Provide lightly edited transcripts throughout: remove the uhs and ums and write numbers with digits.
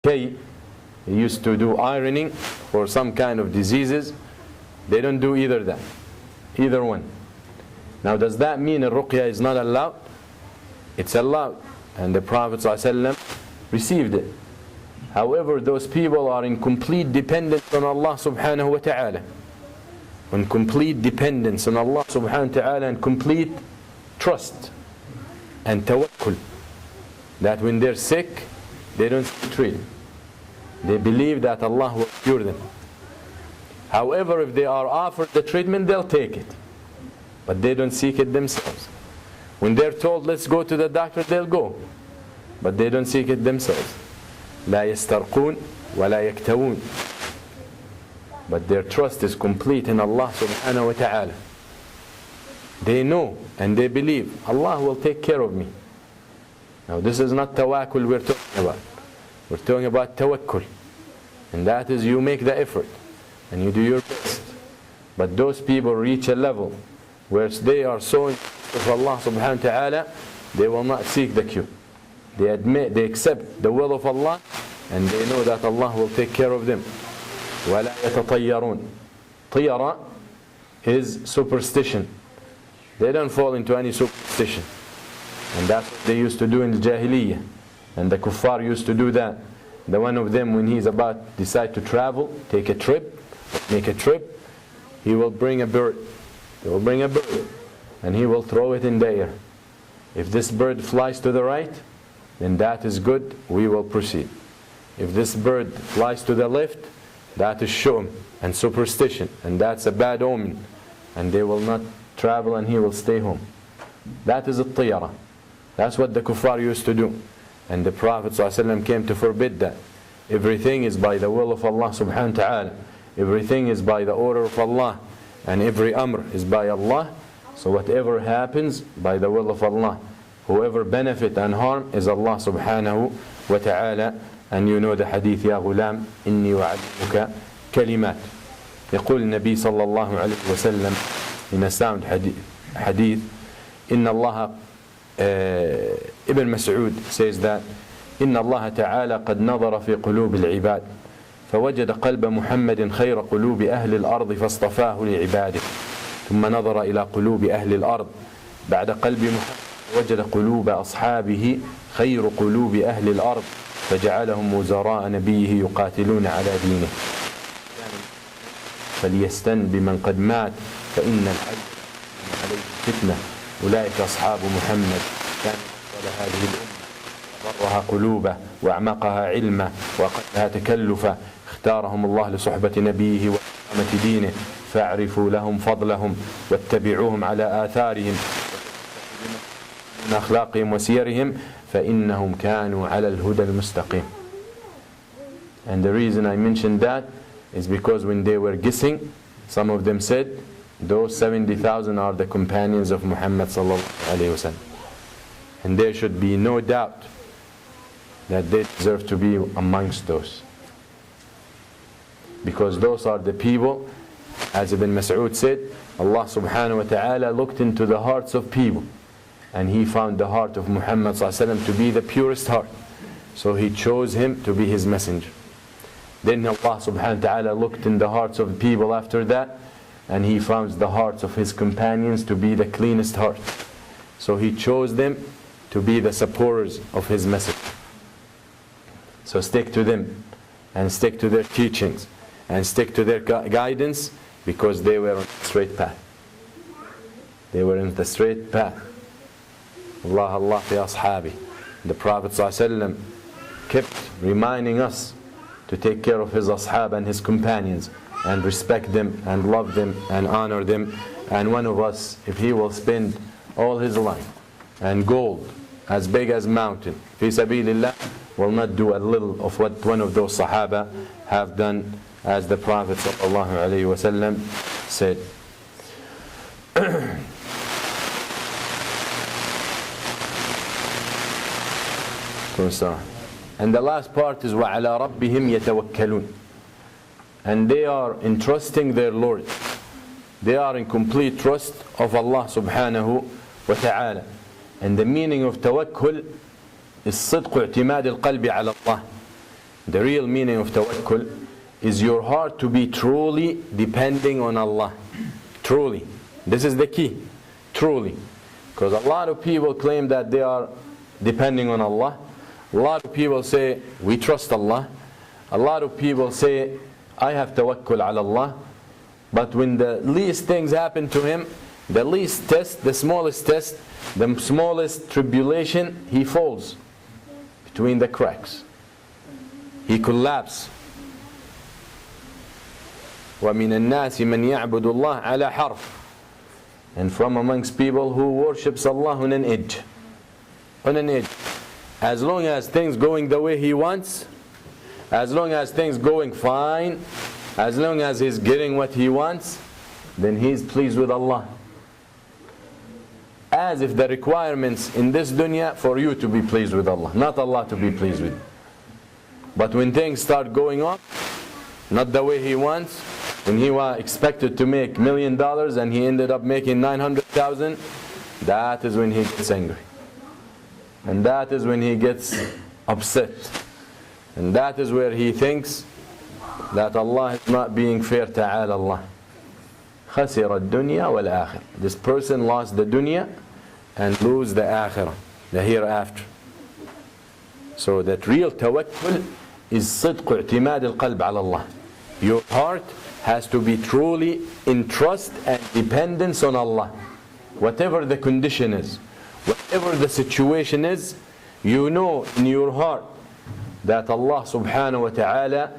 He used to do ironing for some kind of diseases. They don't do either one. Now does that mean al-ruqya is not allowed? It's allowed, and the Prophet ﷺ received it. However, those people are in complete dependence on Allah subhanahu wa ta'ala. On complete dependence on Allah subhanahu wa ta'ala, and complete trust and tawakkul. That when they're sick, they don't treat. They believe that Allah will cure them. However, if they are offered the treatment, they'll take it. But they don't seek it themselves. When they're told, let's go to the doctor, they'll go. But they don't seek it themselves. لا يسترقون ولا يكتوون. But their trust is complete in Allah subhanahu wa ta'ala. They know and they believe Allah will take care of me. Now this is not tawakkul we're talking about. We're talking about tawakkul. And that is you make the effort and you do your best. But those people reach a level where they are so in of Allah subhanahu wa ta'ala, they will not seek the cure. They accept the will of Allah, and they know that Allah will take care of them. وَلَا يَتَطَيَّرُونَ. طيرة is superstition. They don't fall into any superstition. And that's what they used to do in the Jahiliyyah. And the kuffar used to do that. The one of them, when he's about to decide to travel, make a trip, he will bring a bird. He will bring a bird, and he will throw it in the air. If this bird flies to the right, then that is good, we will proceed. If this bird flies to the left, that is shum and superstition, and that's a bad omen, and they will not travel and he will stay home. That is a tiyara. That's what the kuffar used to do. And the Prophet ﷺ came to forbid that. Everything is by the will of Allah subhanahu wa ta'ala. Everything is by the order of Allah. And every amr is by Allah. So whatever happens, by the will of Allah. Whoever benefit and harm is Allah subhanahu wa ta'ala. And you know the hadith, يا غلام إني وعلمك كلمات. يقول النبي صلى الله عليه وسلم in a sound hadith, إن الله Ibn Mas'ud says that إن الله تعالى قد نظر في قلوب العباد فوجد قلب محمد خير قلوب أهل الأرض فاصطفاه لعباده ثم نظر إلى قلوب أهل الأرض بعد قلب محمد وجد قلوب أصحابه خير قلوب أهل الأرض فجعلهم وزراء نبيه يقاتلون على دينه فليستن بمن قد مات فإن الحج عليه فتنة أولئك أصحاب محمد كان أفضل هذه الأمة ضرها قلوبه وأعمقها علمه وأقلها تكلفا اختارهم الله لصحبة نبيه وإقامة دينه فاعرفوا لهم فضلهم واتبعوهم على آثارهم من أخلاقهم وسيرهم فإنهم كانوا على الهدى المستقيم. And the reason I mentioned that is because when they were guessing, some of them said those 70,000 are the companions of Muhammad sallallahu alayhi wa sallam. And there should be no doubt that they deserve to be amongst those. Because those are the people, as Ibn Mas'ud said, Allah subhanahu wa ta'ala looked into the hearts of people and He found the heart of Muhammad sallallahu alayhi wa sallam to be the purest heart. So He chose him to be His messenger. Then Allah subhanahu wa ta'ala looked in the hearts of people after that, and He found the hearts of His companions to be the cleanest heart. So He chose them to be the supporters of His message. So stick to them, and stick to their teachings, and stick to their guidance, because they were on the straight path. They were in the straight path. Allah Allah fi ashabi. The Prophet ﷺ kept reminding us to take care of his ashab and his companions, and respect them and love them and honor them. And one of us, if he will spend all his life and gold as big as mountain fi sabilillah, will not do a little of what one of those sahaba have done, as the Prophet sallallahu alaihi wasallam said. And the last part is وَعَلَى رَبِّهِمْ يَتَوَكَّلُونَ. And they are entrusting their Lord. They are in complete trust of Allah subhanahu wa ta'ala. And the meaning of tawakkul is صدق اعتماد القلب على الله. The real meaning of tawakkul is your heart to be truly depending on Allah. Truly. This is the key. Truly. Because a lot of people claim that they are depending on Allah. A lot of people say, we trust Allah. A lot of people say, I have tawakkul ala Allah. But when the least things happen to him, the least test, the smallest tribulation, he falls between the cracks. He collapses. وَمِنَ النَّاسِ مَنْ يَعْبُدُ اللَّهَ عَلَى حَرْفٍ. And from amongst people who worships Allah on an edge. On an edge. As long as things going the way he wants, as long as things going fine, as long as he's getting what he wants, then he's pleased with Allah. As if the requirements in this dunya for you to be pleased with Allah, not Allah to be pleased with. But when things start going up, not the way he wants, when he was expected to make $1 million and he ended up making 900,000, that is when he gets angry. And that is when he gets upset. And that is where he thinks that Allah is not being fair. Ta'ala Allah. خسر الدنيا والآخرة. This person lost the dunya and lose the akhirah, the hereafter. So that real tawakkul is صدق اعتماد القلب على الله. Your heart has to be truly in trust and dependence on Allah. Whatever the condition is, whatever the situation is, you know in your heart that Allah subhanahu wa ta'ala,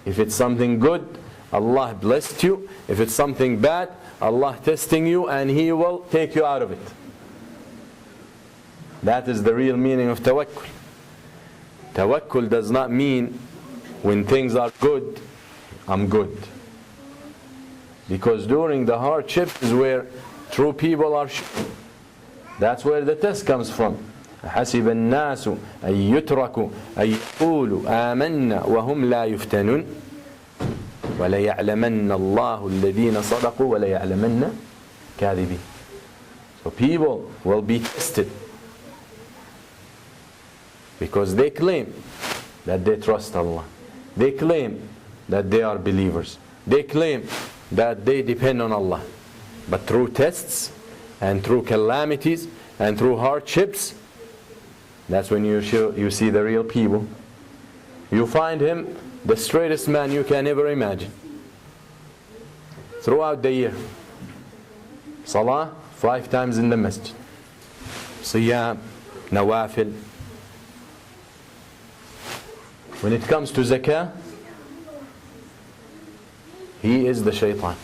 if it's something good, Allah blessed you. If it's something bad, Allah testing you and He will take you out of it. That is the real meaning of tawakkul. Tawakkul does not mean when things are good, I'm good. Because during the hardship is where true people are shown. That's where the test comes from. حسب الناس أن يتركوا أن يقولوا آمنا وهم لا يفتنون وَلَيَعْلَمَنَّ اللَّهُ الَّذِينَ صَدَقُوا وَلَيَعْلَمَنَّ كَاذِبِينَ. So people will be tested because they claim that they trust Allah. They claim that they are believers. They claim that they depend on Allah. But through tests and through calamities and through hardships, that's when you see the real people. You find him the straightest man you can ever imagine. Throughout the year, Salah 5 times in the masjid, Siyam, Nawafil. When it comes to zakah, he is the shaitan.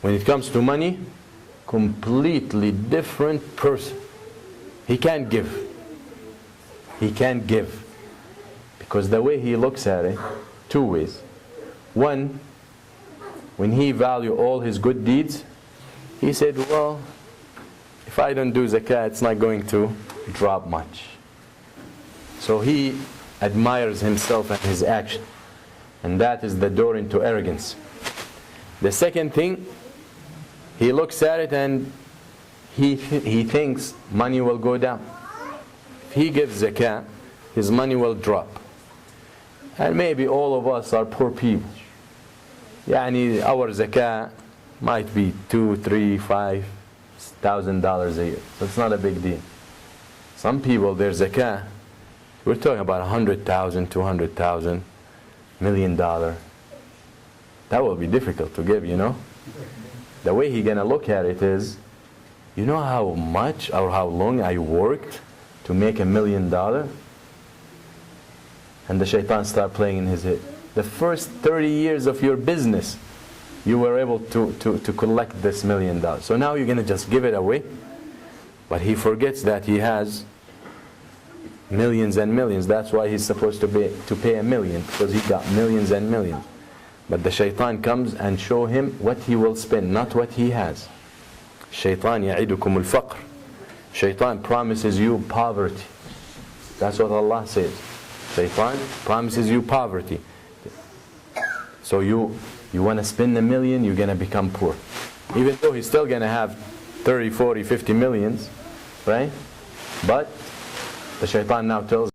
When it comes to money, completely different person. He can't give. He can't give. Because the way he looks at it, 2 ways. One, when he value all his good deeds, he said, well, if I don't do zakah, it's not going to drop much. So he admires himself and his action. And that is the door into arrogance. The second thing, he looks at it and he thinks money will go down. If he gives zakah, his money will drop. And maybe all of us are poor people. Yani our zakah might be $2,000, $3,000, $5,000 a year. So it's not a big deal. Some people, their zakah, we're talking about $100,000, $200,000, $1 million. That will be difficult to give, you know. The way he's gonna look at it is, you know how much or how long I worked to make $1 million? And the shaitan start playing in his head. The first 30 years of your business, you were able to collect this $1 million. So now you're gonna just give it away? But he forgets that he has millions and millions. That's why he's supposed to pay $1 million, because he got millions and millions. But the shaitan comes and show him what he will spend, not what he has. Shaitan ya'idukum al-faqr. Shaitan promises you poverty. That's what Allah says. Shaitan promises you poverty. So you want to spend $1 million, you're going to become poor. Even though he's still going to have 30, 40, 50 millions, right? But The shaitan now tells